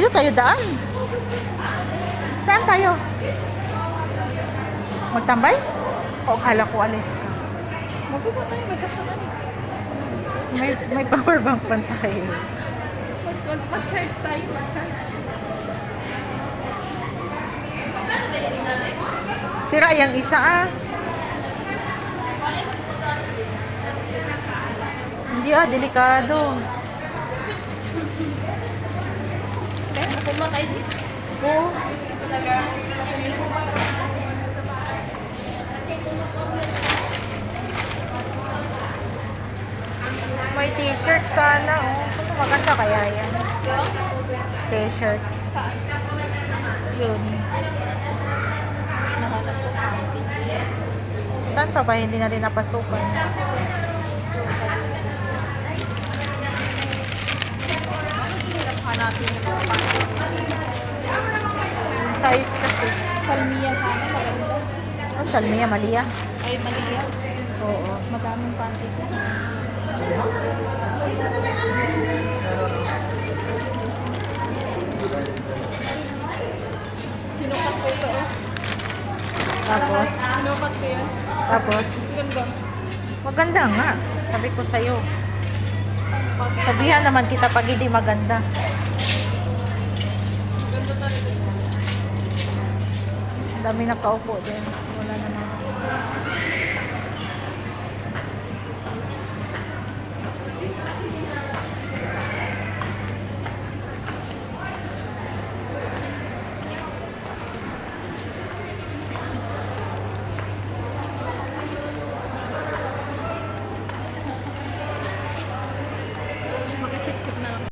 Dito tayo daan. Saan tayo? Magtambay? O akala ko alis ka. Magpupunta tayo, magkakaroon. May power bank pa tayo. Mag-charge tayo, mag-charge. Sira yung isa ah. Hindi ah, delikado. Ako mo tayo dito. Oo. Talaga. May t-shirt sana oh. Kasi maganda kaya yan. T-shirt. Yun. Nahanap ko panty. Saan pa ba hindi natin napasukan? Hanapin yung mga panty. Yung size kasi. Salmiya sana, maganda. Oh, Salmia, Malia. Ay, mali yan. Oo. Madaming panty ko. Sinukat ko ito, oh. Tapos, Sinukat ko yan. tapos, Ang ganda. maganda nga. Sabi ko sa'yo. Sabihan naman kita pag hindi maganda. Ganda talaga. Ang dami nakaupo din. Wala naman.